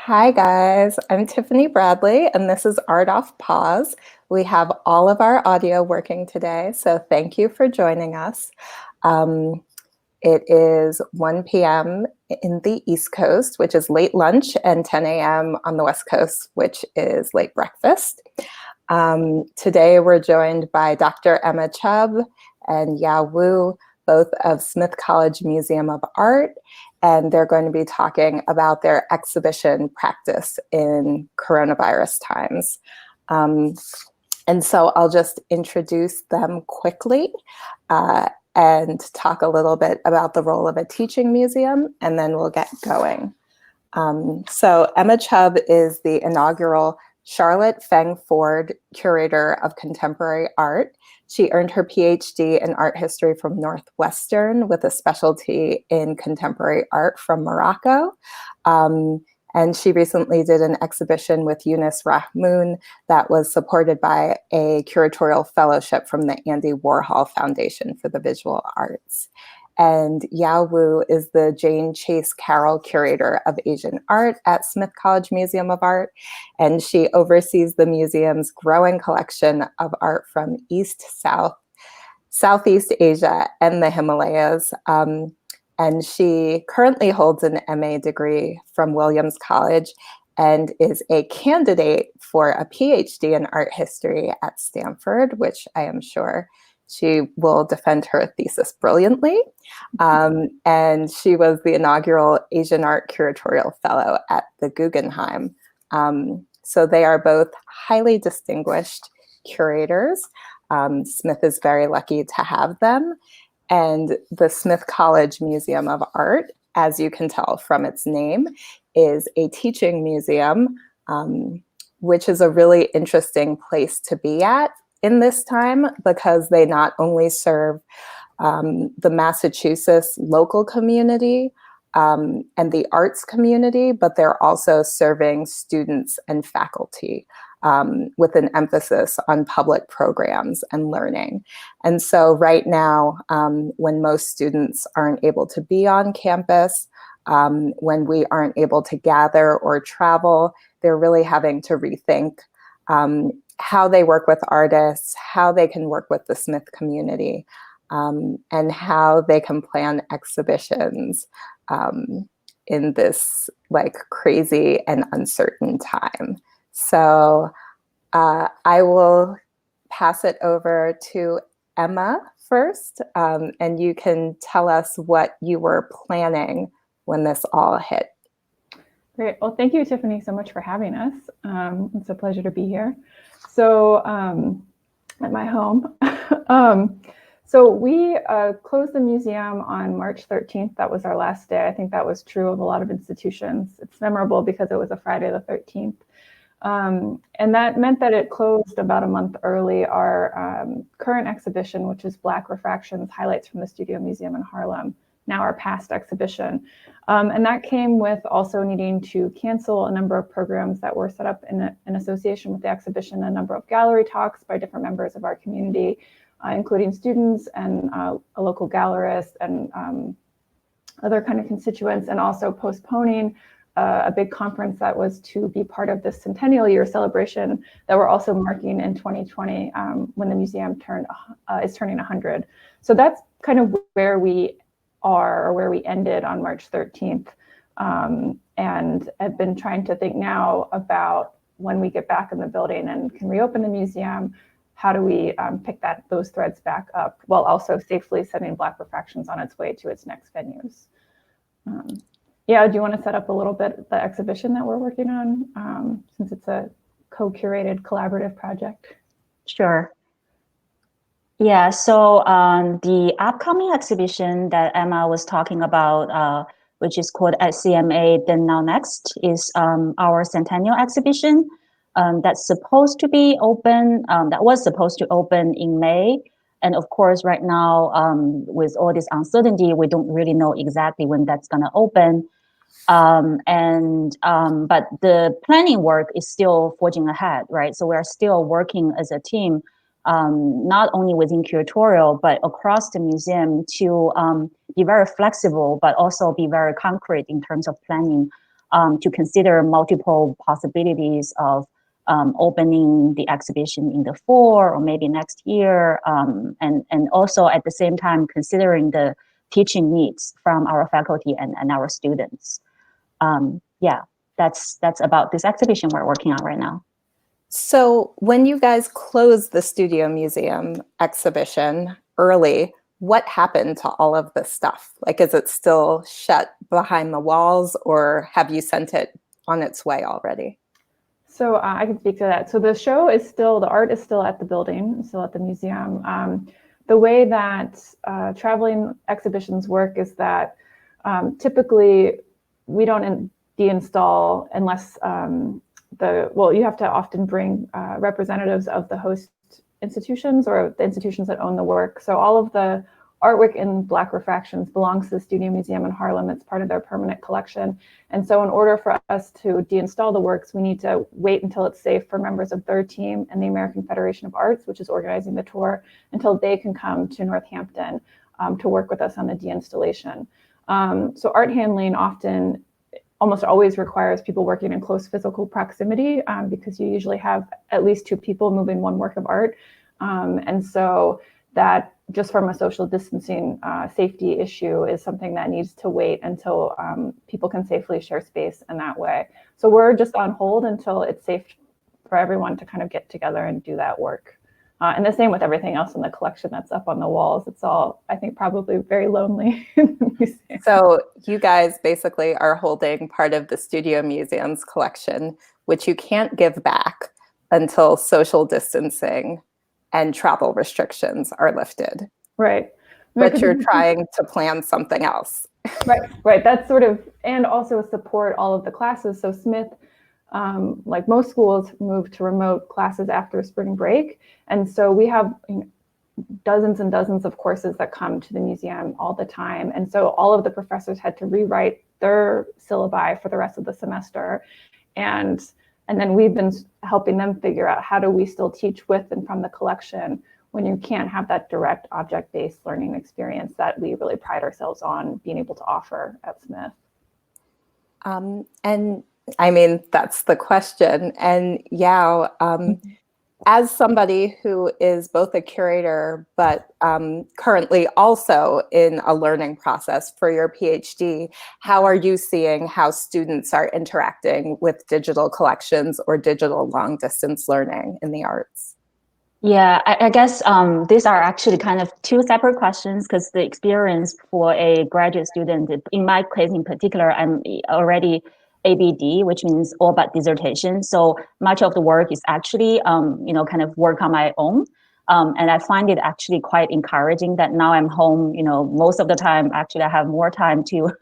Hi guys, I'm Tiffany Bradley and this is Art Off Pause. We have all of our audio working today, so thank you for joining us. It is 1 p.m. in the East Coast, which is late lunch, and 10 a.m. on the West Coast, which is late breakfast. Today we're joined by Dr. Emma Chubb and Yao Wu, both of Smith College Museum of Art, and they're going to be talking about their exhibition practice in coronavirus times. And so I'll just introduce them quickly and talk a little bit about the role of a teaching museum, and then we'll get going. So Emma Chubb is the inaugural Charlotte Feng Ford Curator of Contemporary Art. She earned her PhD in art history from Northwestern with a specialty in contemporary art from Morocco. And she recently did an exhibition with Younes Rahmoun that was supported by a Curatorial Fellowship from the Andy Warhol Foundation for the Visual Arts. And Yao Wu is the Jane Chace Carroll Curator of Asian Art at Smith College Museum of Art, and she oversees the museum's growing collection of art from East, South, Southeast Asia, and the Himalayas. And she currently holds an MA degree from Williams College and is a candidate for a PhD in art history at Stanford, which I am sure she will defend her thesis brilliantly. And she was the inaugural Asian Art Curatorial Fellow at the Guggenheim. So they are both highly distinguished curators. Smith is very lucky to have them. And the Smith College Museum of Art, as you can tell from its name, is a teaching museum, which is a really interesting place to be at in this time, because they not only serve the Massachusetts local community and the arts community, but they're also serving students and faculty with an emphasis on public programs and learning. And so right now, when most students aren't able to be on campus, when we aren't able to gather or travel, they're really having to rethink how they work with artists, how they can work with the Smith community, and how they can plan exhibitions in this like crazy and uncertain time. So I will pass it over to Emma first, and you can tell us what you were planning when this all hit. Great. Well, thank you, Tiffany, so much for having us. It's a pleasure to be here. So at my home. So we closed the museum on March 13th. That was our last day. I think that was true of a lot of institutions. It's memorable because it was a Friday the 13th. And that meant that it closed about a month early. Our current exhibition, which is Black Refractions, Highlights from the Studio Museum in Harlem, now our past exhibition. And that came with also needing to cancel a number of programs that were set up in association with the exhibition, a number of gallery talks by different members of our community, including students and a local gallerist and other kind of constituents, and also postponing a big conference that was to be part of this centennial year celebration that we're also marking in 2020 when the museum is turning 100. So that's kind of where we are, or where we ended on March 13th. And I've been trying to think now about when we get back in the building and can reopen the museum, how do we pick those threads back up while also safely sending Black Refractions on its way to its next venues. Yeah, do you want to set up a little bit the exhibition that we're working on, since it's a co-curated collaborative project? Sure. Yeah, so the upcoming exhibition that Emma was talking about, which is called SCMA Then Now Next, is our centennial exhibition that's supposed to be open, that was supposed to open in May. And of course, right now, with all this uncertainty, we don't really know exactly when that's going to open. But the planning work is still forging ahead, right? So we're still working as a team, not only within curatorial, but across the museum to be very flexible, but also be very concrete in terms of planning to consider multiple possibilities of opening the exhibition in the fall or maybe next year, and also at the same time considering the teaching needs from our faculty and our students. Yeah, that's about this exhibition we're working on right now. So when you guys closed the Studio Museum exhibition early, what happened to all of this stuff? Like, is it still shut behind the walls, or have you sent it on its way already? So I can speak to that. So the show is still, the art is still at the building, still at the museum. The way that traveling exhibitions work is that typically we don't deinstall unless you have to often bring representatives of the host institutions or the institutions that own the work. So all of the artwork in Black Refractions belongs to the Studio Museum in Harlem. It's part of their permanent collection. And so in order for us to deinstall the works, we need to wait until it's safe for members of their team and the American Federation of Arts, which is organizing the tour, until they can come to Northampton to work with us on the deinstallation. So art handling often almost always requires people working in close physical proximity because you usually have at least two people moving one work of art. And so that, just from a social distancing safety issue, is something that needs to wait until people can safely share space in that way. So we're just on hold until it's safe for everyone to kind of get together and do that work. And the same with everything else in the collection that's up on the walls. It's all, I think, probably very lonely in the museum. So you guys basically are holding part of the Studio Museum's collection, which you can't give back until social distancing and travel restrictions are lifted. Right. But you're trying to plan something else. Right. That's sort of, and also support all of the classes. So Smith, like most schools, moved to remote classes after spring break. And so we have dozens and dozens of courses that come to the museum all the time. And so all of the professors had to rewrite their syllabi for the rest of the semester. And then we've been helping them figure out, how do we still teach with and from the collection when you can't have that direct object-based learning experience that we really pride ourselves on being able to offer at Smith. And I mean, that's the question. And Yao, as somebody who is both a curator, but currently also in a learning process for your PhD, how are you seeing how students are interacting with digital collections or digital long distance learning in the arts? Yeah, I guess these are actually kind of two separate questions, because the experience for a graduate student, in my case in particular, I'm already ABD, which means all but dissertation. So much of the work is actually, kind of work on my own. And I find it actually quite encouraging that now I'm home, most of the time, actually I have more time to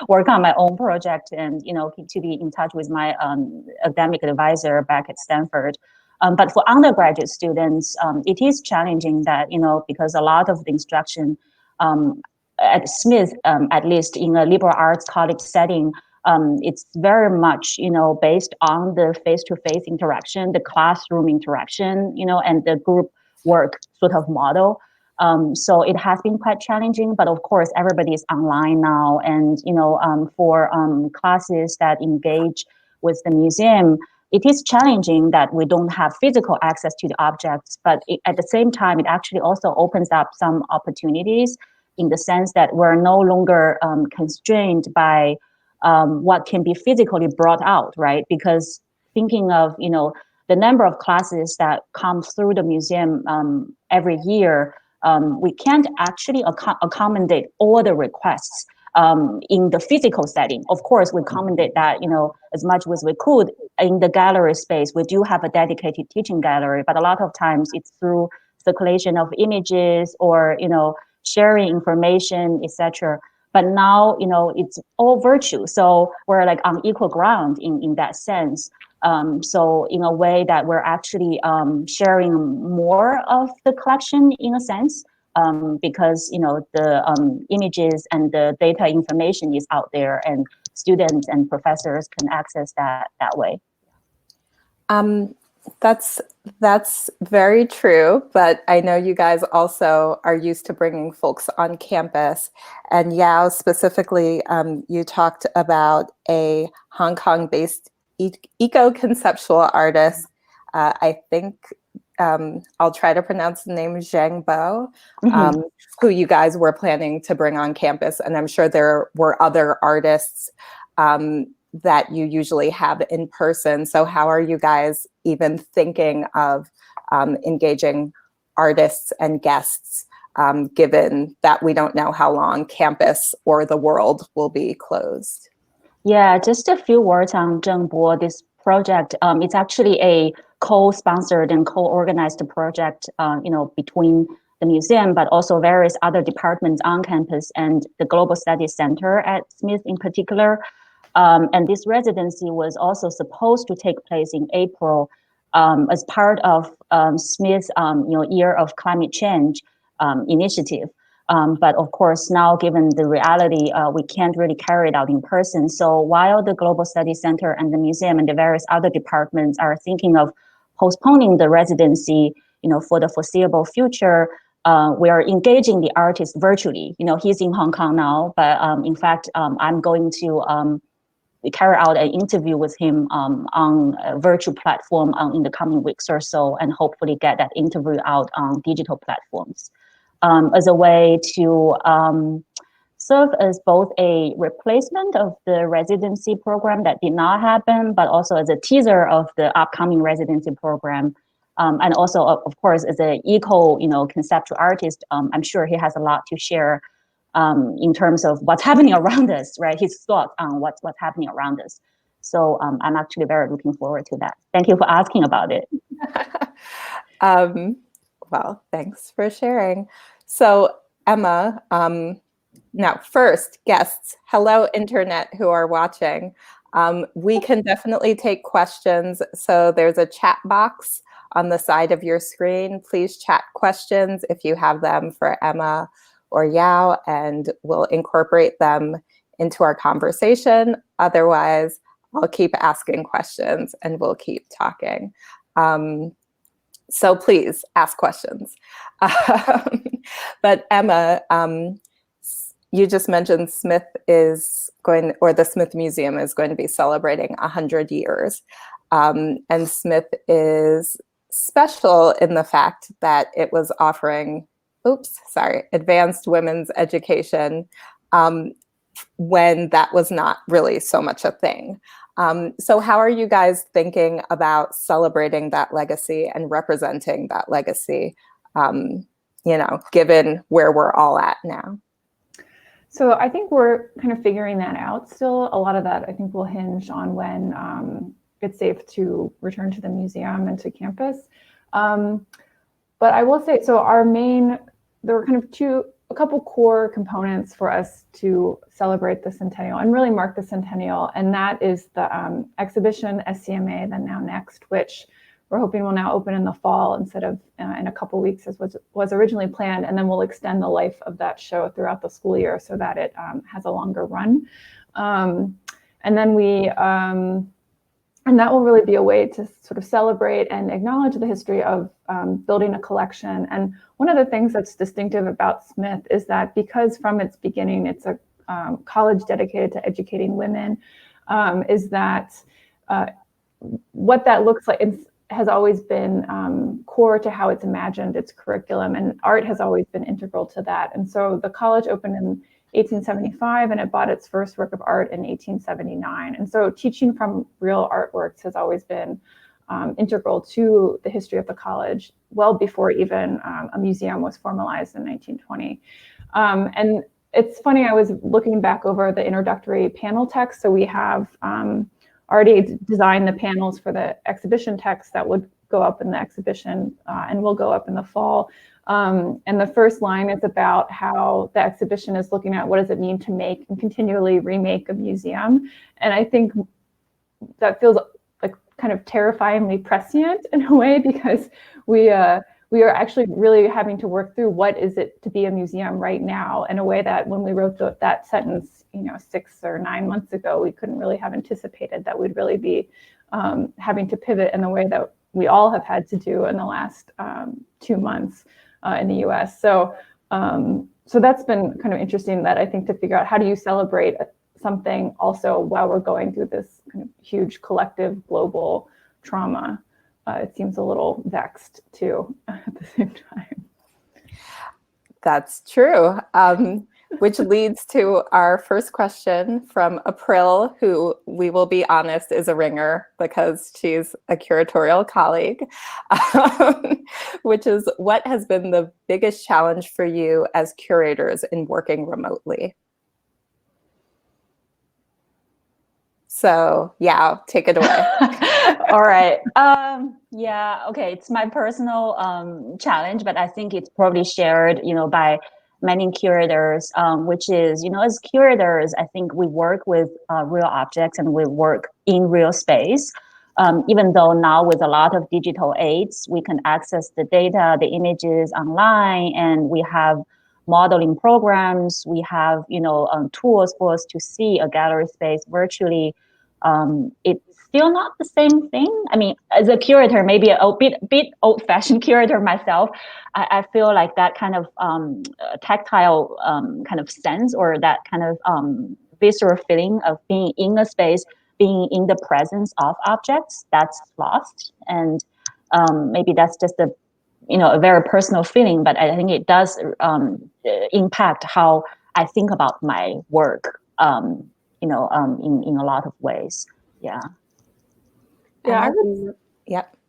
work on my own project and, to be in touch with my academic advisor back at Stanford. But for undergraduate students, it is challenging that, because a lot of the instruction at Smith, at least in a liberal arts college setting, it's very much, based on the face-to-face interaction, the classroom interaction, and the group work sort of model. So it has been quite challenging, but of course, everybody is online now. And, for classes that engage with the museum, it is challenging that we don't have physical access to the objects, but at the same time, it actually also opens up some opportunities in the sense that we're no longer constrained by what can be physically brought out, right? Because thinking of, the number of classes that come through the museum every year, we can't actually accommodate all the requests in the physical setting. Of course, we accommodate that, as much as we could in the gallery space. We do have a dedicated teaching gallery, but a lot of times it's through circulation of images or, sharing information, etc. But now, it's all virtual. So we're like on equal ground in that sense. So in a way that we're actually sharing more of the collection in a sense, because, the images and the data information is out there and students and professors can access that way. That's very true, but I know you guys also are used to bringing folks on campus. And Yao, specifically, you talked about a Hong Kong-based eco-conceptual artist. I think I'll try to pronounce the name Zhang Bo, who you guys were planning to bring on campus. And I'm sure there were other artists that you usually have in person. So how are you guys even thinking of engaging artists and guests, given that we don't know how long campus or the world will be closed? Yeah, just a few words on Zheng Bo. This project, it's actually a co-sponsored and co-organized project, between the museum, but also various other departments on campus and the Global Studies Center at Smith in particular. And this residency was also supposed to take place in April as part of Smith's Year of Climate Change initiative. But of course, now given the reality, we can't really carry it out in person. So while the Global Studies Center and the museum and the various other departments are thinking of postponing the residency, for the foreseeable future, we are engaging the artist virtually. He's in Hong Kong now, but in fact, I'm going to carry out an interview with him on a virtual platform in the coming weeks or so, and hopefully get that interview out on digital platforms as a way to serve as both a replacement of the residency program that did not happen, but also as a teaser of the upcoming residency program. And also, of course, as an conceptual artist, I'm sure he has a lot to share in terms of what's happening around us, right? His thoughts on what's happening around us. So I'm actually very looking forward to that. Thank you for asking about it. Well, thanks for sharing. So Emma, now first, guests, hello internet who are watching. We can definitely take questions. So there's a chat box on the side of your screen. Please chat questions if you have them for Emma or Yao, and we'll incorporate them into our conversation. Otherwise, I'll keep asking questions and we'll keep talking. So please ask questions. But Emma, you just mentioned Smith is going, or the Smith Museum is going to be celebrating 100 years. And Smith is special in the fact that it was offering advanced women's education when that was not really so much a thing. So how are you guys thinking about celebrating that legacy and representing that legacy, given where we're all at now? So I think we're kind of figuring that out still. A lot of that I think will hinge on when it's safe to return to the museum and to campus. But I will say, so there were kind of a couple core components for us to celebrate the centennial and really mark the centennial. And that is the exhibition SCMA, the Now Next, which we're hoping will now open in the fall instead of in a couple weeks as was originally planned. And then we'll extend the life of that show throughout the school year so that it has a longer run. And then and that will really be a way to sort of celebrate and acknowledge the history of building a collection. And one of the things that's distinctive about Smith is that because from its beginning, it's a college dedicated to educating women, is that what that looks like has always been core to how it's imagined its curriculum, and art has always been integral to that. And so the college opened in 1875, and it bought its first work of art in 1879. And so teaching from real artworks has always been integral to the history of the college, well before even a museum was formalized in 1920. And it's funny, I was looking back over the introductory panel text. So we have already designed the panels for the exhibition text that would go up in the exhibition and will go up in the fall. And the first line is about how the exhibition is looking at what does it mean to make and continually remake a museum. And I think that feels like kind of terrifyingly prescient in a way, because we are actually really having to work through what is it to be a museum right now in a way that when we wrote that sentence, 6 or 9 months ago, we couldn't really have anticipated that we'd really be having to pivot in the way that we all have had to do in the last 2 months in the US. So that's been kind of interesting, that I think, to figure out how do you celebrate something also while we're going through this kind of huge collective global trauma. It seems a little vexed too at the same time. That's true. Which leads to our first question from April, who, we will be honest, is a ringer because she's a curatorial colleague, which is, what has been the biggest challenge for you as curators in working remotely? So yeah, take it away. All right. Yeah, okay. It's my personal challenge, but I think it's probably shared, by many curators, which is, as curators, I think we work with real objects and we work in real space. Even though now with a lot of digital aids, we can access the data, the images online, and we have modeling programs, we have, tools for us to see a gallery space virtually. It's still not the same thing. I mean, as a curator, maybe a bit old-fashioned curator myself, I feel like that kind of tactile kind of sense, or that kind of visceral feeling of being in a space, being in the presence of objects, that's lost. And maybe that's just a very personal feeling, but I think it does impact how I think about my work, in a lot of ways. Yeah. Yeah,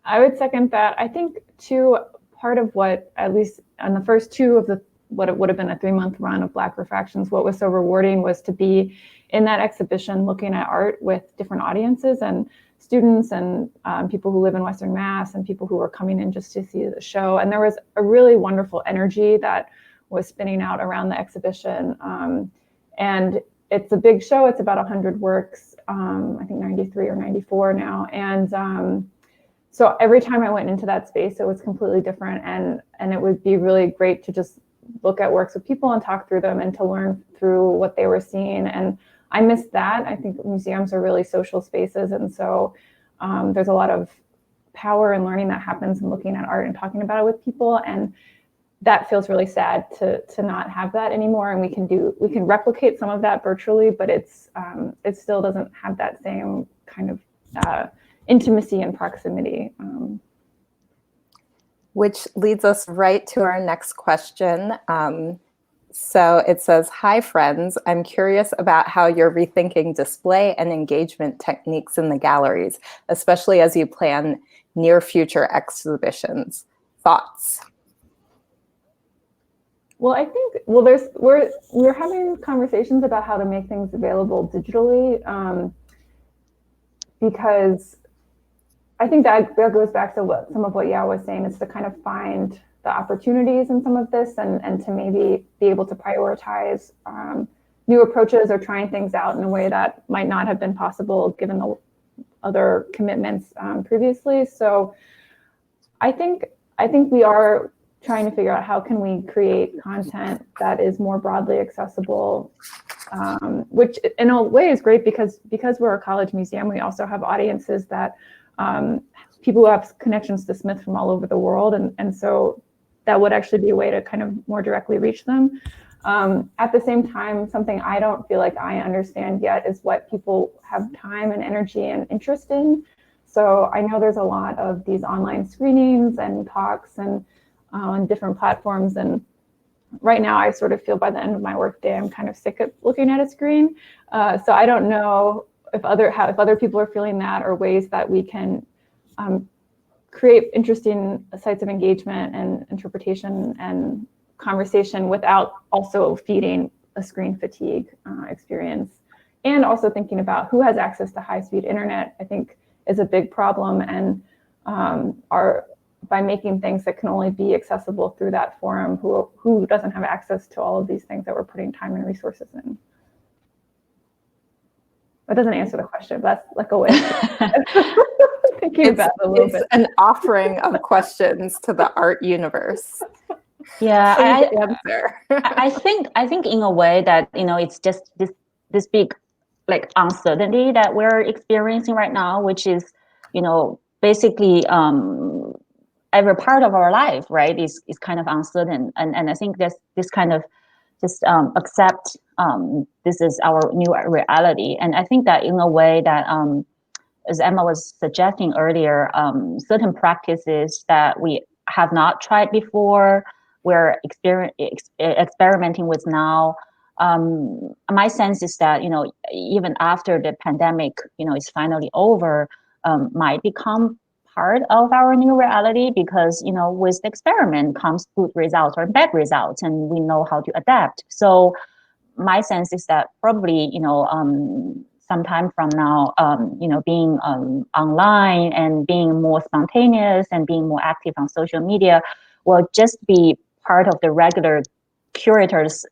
I would second that. I think too, part of what, at least on the first two of what it would have been a 3-month run of Black Refractions, what was so rewarding was to be in that exhibition looking at art with different audiences and students and people who live in Western Mass and people who were coming in just to see the show. And there was a really wonderful energy that was spinning out around the exhibition. And it's a big show. It's about 100 works, I think 93 or 94 now. And so every time I went into that space, it was completely different. And it would be really great to just look at works with people and talk through them and to learn through what they were seeing. And I missed that. I think museums are really social spaces. And so there's a lot of power in learning that happens in looking at art and talking about it with people. And that feels really sad to not have that anymore. And we can replicate some of that virtually, but it still doesn't have that same kind of intimacy and proximity. Which leads us right to our next question. So it says, "Hi friends, I'm curious about how you're rethinking display and engagement techniques in the galleries, especially as you plan near future exhibitions. Thoughts?" Well, I think, we're having conversations about how to make things available digitally, because I think that goes back to some of what Yao was saying, is to kind of find the opportunities in some of this and to maybe be able to prioritize new approaches or trying things out in a way that might not have been possible given the other commitments previously. So I think we are trying to figure out how can we create content that is more broadly accessible, which in a way is great because we're a college museum, we also have audiences that people who have connections to Smith from all over the world. And so that would actually be a way to kind of more directly reach them. At the same time, something I don't feel like I understand yet is what people have time and energy and interest in. So I know there's a lot of these online screenings and talks and on different platforms. And right now I sort of feel by the end of my workday, I'm kind of sick of looking at a screen. So I don't know if other people are feeling that, or ways that we can create interesting sites of engagement and interpretation and conversation without also feeding a screen fatigue experience. And also thinking about who has access to high-speed internet, I think is a big problem. And by making things that can only be accessible through that forum, who doesn't have access to all of these things that we're putting time and resources in. That doesn't answer the question, but that's like a way of thinking about it a little bit. An offering of questions to the art universe. Yeah, I think in a way that, it's just this big like uncertainty that we're experiencing right now, which is, basically every part of our life, right, is kind of uncertain, and I think this kind of just accept this is our new reality. And I think that in a way that as Emma was suggesting earlier, certain practices that we have not tried before, we're experimenting with now. My sense is that, even after the pandemic, is finally over, might become part of our new reality, because, with the experiment comes good results or bad results, and we know how to adapt. So my sense is that probably, sometime from now, being online and being more spontaneous and being more active on social media will just be part of the regular curators'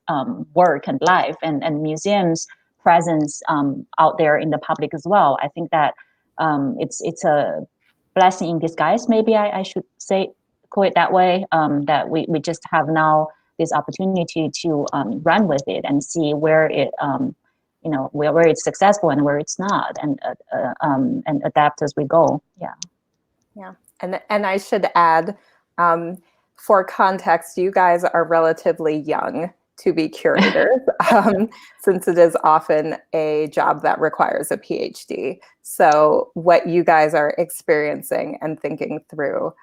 work and life, and museums' presence out there in the public as well. I think that it's a blessing in disguise, maybe I should call it that way, that we just have now this opportunity to run with it and see where it where it's successful and where it's not, and adapt as we go. Yeah, and I should add, for context, you guys are relatively young to be curators, since it is often a job that requires a PhD. So what you guys are experiencing and thinking through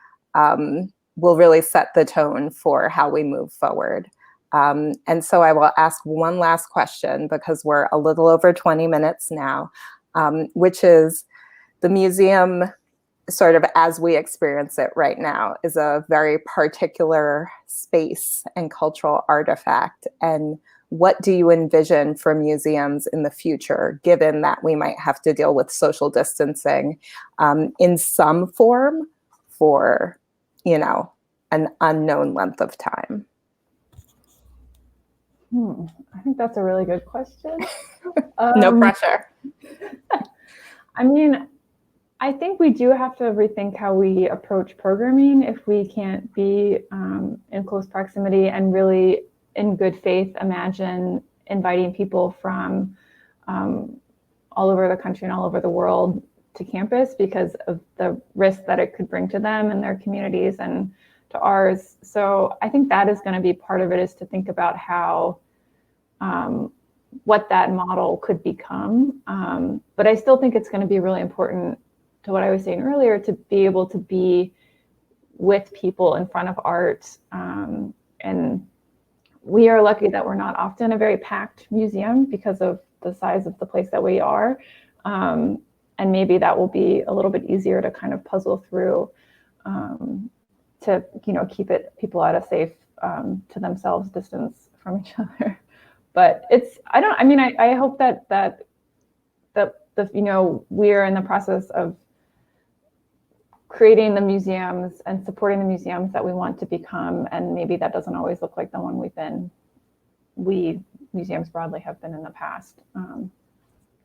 will really set the tone for how we move forward. And so I will ask one last question, because we're a little over 20 minutes now, which is, the museum, sort of as we experience it right now, is a very particular space and cultural artifact. And what do you envision for museums in the future, given that we might have to deal with social distancing in some form for, an unknown length of time? I think that's a really good question. No pressure. I mean, I think we do have to rethink how we approach programming if we can't be in close proximity and really, in good faith, imagine inviting people from all over the country and all over the world to campus, because of the risk that it could bring to them and their communities and to ours. So I think that is going to be part of it, is to think about how what that model could become. But I still think it's going to be really important, to what I was saying earlier, to be able to be with people in front of art. And we are lucky that we're not often a very packed museum because of the size of the place that we are. And maybe that will be a little bit easier to kind of puzzle through, to keep people at a safe, to themselves, distance from each other. But I hope that we're in the process of creating the museums and supporting the museums that we want to become, and maybe that doesn't always look like the one museums broadly have been in the past.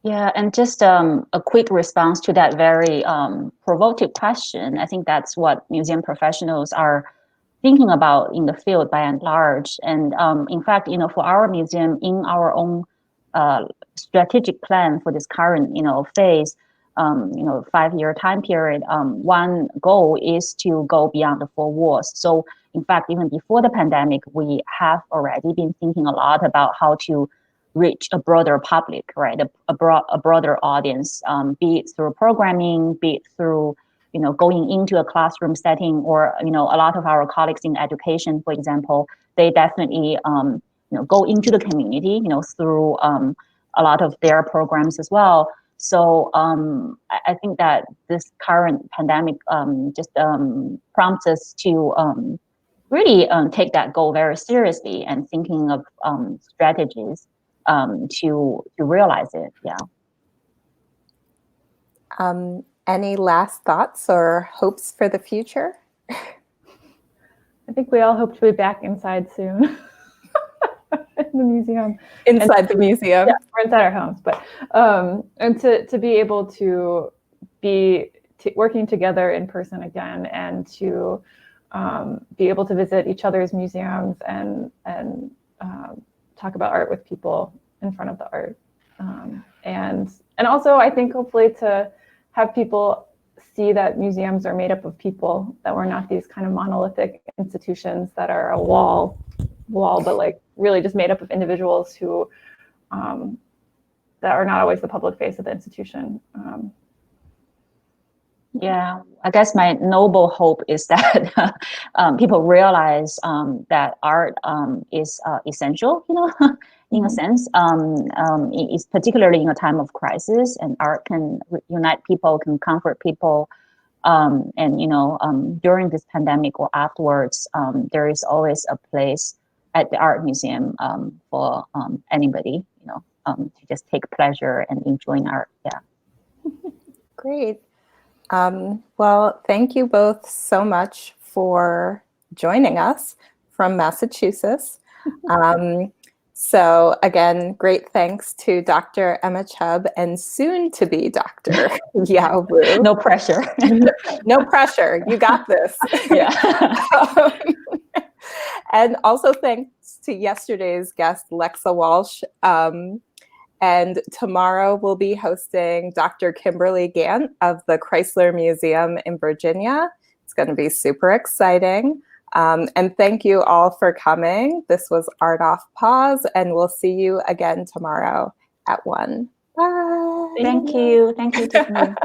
Yeah, and just a quick response to that very provocative question. I think that's what museum professionals are thinking about in the field by and large. And in fact, for our museum, in our own strategic plan for this current, phase, 5-year time period, one goal is to go beyond the four walls. So in fact, even before the pandemic, we have already been thinking a lot about how to reach a broader public, right? A broader audience, be it through programming, be it through going into a classroom setting, or a lot of our colleagues in education, for example, they definitely go into the community, through a lot of their programs as well. So I think that this current pandemic just prompts us to really take that goal very seriously, and thinking of strategies to realize it. Yeah. Any last thoughts or hopes for the future? I think we all hope to be back inside soon. In the museum. Inside the museum. Yeah, or inside our homes. But and to be able to be working together in person again, and to be able to visit each other's museums and talk about art with people in front of the art. And also, I think, hopefully, to have people see that museums are made up of people, that we're not these kind of monolithic institutions that are a wall, but like really just made up of individuals who that are not always the public face of the institution. Yeah, I guess my noble hope is that people realize that art is essential, in a sense. It's particularly in a time of crisis, and art can unite people, can comfort people. And during this pandemic or afterwards, there is always a place at the art museum for anybody, to just take pleasure and enjoying art. Yeah. Great. Well, thank you both so much for joining us from Massachusetts. So again, great thanks to Dr. Emma Chubb and soon to be Dr. Yao Wu. No pressure. No pressure. You got this. Yeah. And also thanks to yesterday's guest, Lexa Walsh. And tomorrow we'll be hosting Dr. Kimberly Gant of the Chrysler Museum in Virginia. It's going to be super exciting. And thank you all for coming. This was Art Off Pause, and we'll see you again tomorrow at 1. Bye. Thank you. Thank you, Tiffany.